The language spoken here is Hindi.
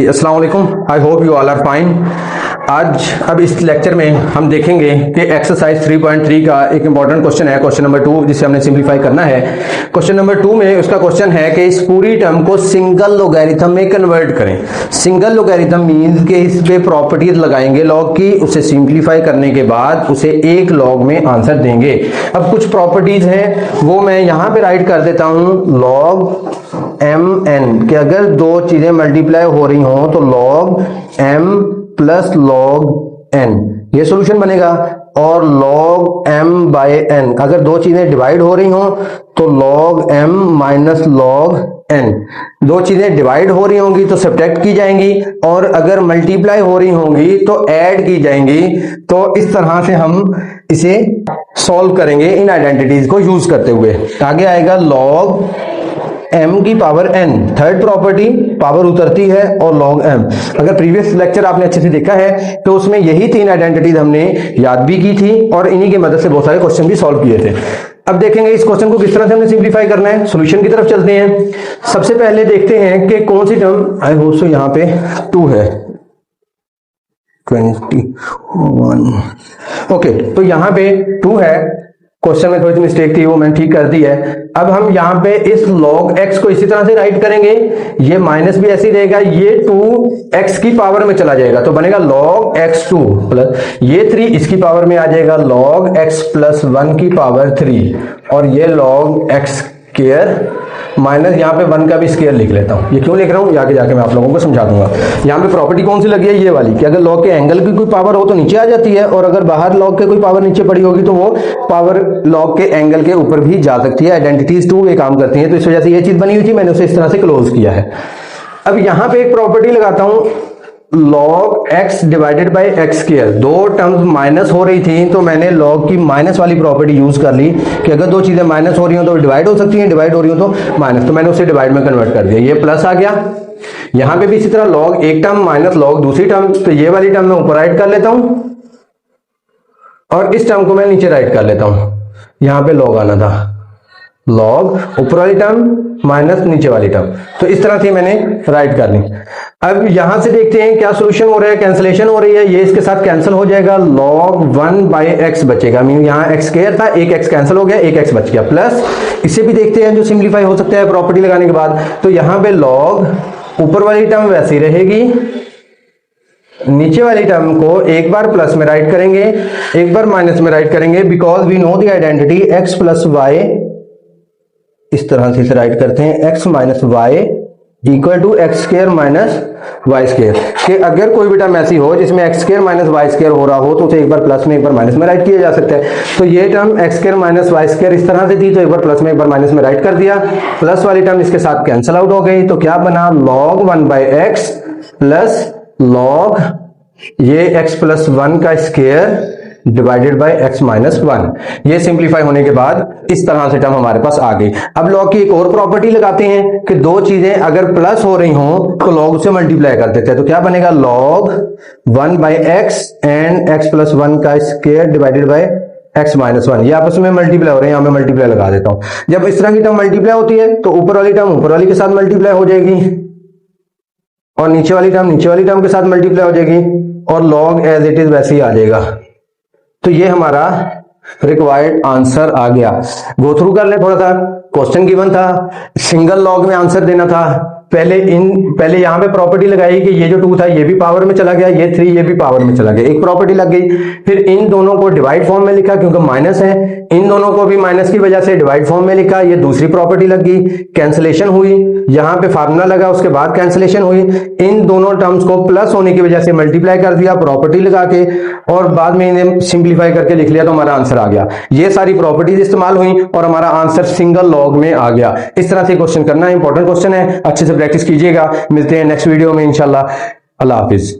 अस्सलाम वालेकुम, I hope you all are fine. अब इस लेक्चर में हम देखेंगे कि एक्सरसाइज 3.3 का एक इंपॉर्टेंट क्वेश्चन है, क्वेश्चन नंबर 2, जिसे हमने सिंप्लीफाई करना है। क्वेश्चन नंबर 2 में उसका क्वेश्चन है कि इस पूरी टर्म को सिंगल लोगैरिथम में कन्वर्ट करें। सिंगल लोगैरिथम मींस कि इस पे प्रॉपर्टीज लगाएंगे लॉग की, उसे सिंप्लीफाई करने के बाद उसे एक लॉग में आंसर देंगे। अब कुछ प्रॉपर्टीज हैं वो मैं यहाँ पे राइट कर देता हूँ। लॉग एम एन कि अगर दो चीजें मल्टीप्लाई हो रही हो तो log M plus log N ये सॉल्यूशन बनेगा। और लॉग एम बाय एन अगर दो चीजें डिवाइड हो रही हो तो log M minus log N. दो चीजें डिवाइड हो रही होंगी तो सब्ट्रैक्ट की जाएंगी, और अगर मल्टीप्लाई हो रही होंगी तो ऐड की जाएंगी। तो इस तरह से हम इसे सॉल्व करेंगे इन आइडेंटिटीज को यूज करते हुए। आगे आएगा लॉग m की power n, third property power उतरती है और log m। अगर प्रीवियस लेक्चर आपने अच्छे से देखा है तो उसमें यही तीन आइडेंटिटीज हमने याद भी की थी और इन्हीं की मदद से बहुत सारे क्वेश्चन भी सॉल्व किए थे। अब देखेंगे इस क्वेश्चन को किस तरह से हमने सिंप्लीफाई करना है। सॉल्यूशन की तरफ चलते हैं। सबसे पहले देखते हैं कि कौन सी टर्म, आई होप सो यहाँ पे 2 है 21। ओके, तो यहाँ पे 2 है। क्वेश्चन में थोड़ी सी मिस्टेक थी, वो मैंने ठीक कर दी है। अब हम यहाँ पे इस log x को इसी तरह से राइट करेंगे। ये माइनस भी ऐसे ही रहेगा, ये 2 x की पावर में चला जाएगा तो बनेगा log x2 प्लस ये 3 इसकी पावर में आ जाएगा log x प्लस 1 की पावर 3, और ये log x स्क्वायर माइनस यहाँ पे 1 का भी स्क्वायर लिख लेता हूँ। ये क्यों लिख रहा हूँ आगे जाके मैं आप लोगों को समझा दूंगा। यहाँ पे प्रॉपर्टी कौन सी लगी है, ये वाली, कि अगर लॉग के एंगल की कोई पावर हो तो नीचे आ जाती है, और अगर बाहर लॉग के कोई पावर नीचे पड़ी होगी तो वो पावर लॉग के एंगल के ऊपर भी जा सकती है। आइडेंटिटीज 2 ये काम करती है, तो इस वजह से ये चीज बनी हुई थी, मैंने उसे इस तरह से क्लोज किया है। अब यहाँ पे एक प्रॉपर्टी लगाता हूँ log x divided by x square. दो टर्म्स माइनस हो रही थी तो मैंने log की माइनस वाली प्रॉपर्टी यूज कर ली कि अगर दो चीजें माइनस हो रही हो तो डिवाइड हो सकती हैं, डिवाइड हो रही हो तो माइनस, तो मैंने उसे डिवाइड में कन्वर्ट कर दिया। ये प्लस आ गया। यहां पे भी इसी तरह log एक टर्म माइनस log दूसरी टर्म, तो ये वाली टर्म मैं ऊपर राइट कर लेता हूं और इस टर्म को मैं नीचे राइट कर लेता हूं। यहां पे log आना था, log ऊपर वाली टर्म माइनस नीचे वाली टर्म, तो इस तरह से मैंने राइट कर ली। अब यहां से देखते हैं क्या सॉल्यूशन हो रहा है, कैंसिलेशन हो रही है। ये इसके साथ कैंसिल हो जाएगा, log 1 बाई एक्स बचेगा। मीन यहाँ एक्स स्क्वायर था, एक एक्स कैंसिल हो गया, एक एक्स बच गया। प्लस इसे भी देखते हैं जो सिंप्लीफाई हो सकता है प्रॉपर्टी लगाने के बाद। तो यहाँ पे log ऊपर वाली टर्म वैसी रहेगी, नीचे वाली टर्म को एक बार प्लस में राइट करेंगे, एक बार माइनस में राइट करेंगे, because we know the identity X plus Y. इस तरह से इसे राइट करते हैं, x minus Y equal to X square minus Y square. कि अगर कोई भी टर्म ऐसी हो जिसमें X square minus Y square हो रहा हो तो उसे एक बार प्लस में एक बार माइनस में राइट किया जा सकता है। तो ये term X square minus Y square इस तरह से थी, तो एक बार प्लस में एक बार माइनस में राइट कर दिया। प्लस वाली टर्म इसके साथ कैंसिल आउट हो गई, तो क्या बना, log 1 by x plus log ये x प्लस 1 का square divided by x minus 1। ये सिंप्लीफाई होने के बाद इस तरह से टर्म हमारे पास आ गई। अब log की एक और प्रॉपर्टी लगाते हैं कि दो चीजें अगर प्लस हो रही हो तो log से मल्टीप्लाई कर देते हैं। तो क्या बनेगा, log 1 by x and x plus 1 का square divided by x minus 1। ये आपस में मल्टीप्लाई हो रहे हैं, यहां मैं मल्टीप्लाई लगा देता हूं। जब इस तरह की टर्म मल्टीप्लाई होती है तो ऊपर वाली टर्म ऊपर वाली के साथ मल्टीप्लाई हो जाएगी और नीचे वाली टर्म नीचे वाली टर्म के साथ मल्टीप्लाई हो जाएगी, और log एज इट इज वैसे ही आ जाएगा। तो ये हमारा रिक्वायर्ड आंसर आ गया। गो थ्रू कर ले थोड़ा सा। क्वेश्चन गिवन था, सिंगल लॉग में आंसर देना था। पहले यहां पे प्रॉपर्टी लगाई कि ये जो 2 था ये भी पावर में चला गया, ये 3 ये भी पावर में चला गया, एक प्रॉपर्टी लग गई। फिर इन दोनों को डिवाइड फॉर्म में लिखा क्योंकि माइनस है, इन दोनों को भी माइनस की वजह से डिवाइड फॉर्म में लिखा, ये दूसरी प्रॉपर्टी लग गई। कैंसिलेशन हुई, यहां पे फार्मूला लगा, उसके बाद कैंसिलेशन हुई। इन दोनों टर्म्स को प्लस होने की वजह से मल्टीप्लाई कर दिया प्रॉपर्टी लगा के, और बाद में इन्हें सिंप्लीफाई करके लिख लिया तो हमारा आंसर आ गया। ये सारी प्रॉपर्टीज इस्तेमाल हुई और हमारा आंसर सिंगल लॉग में आ गया। इस तरह से क्वेश्चन करना है, इंपॉर्टेंट क्वेश्चन है, अच्छे से प्रैक्टिस कीजिएगा। मिलते हैं नेक्स्ट वीडियो में इंशाल्लाह। अल्लाह हाफिज।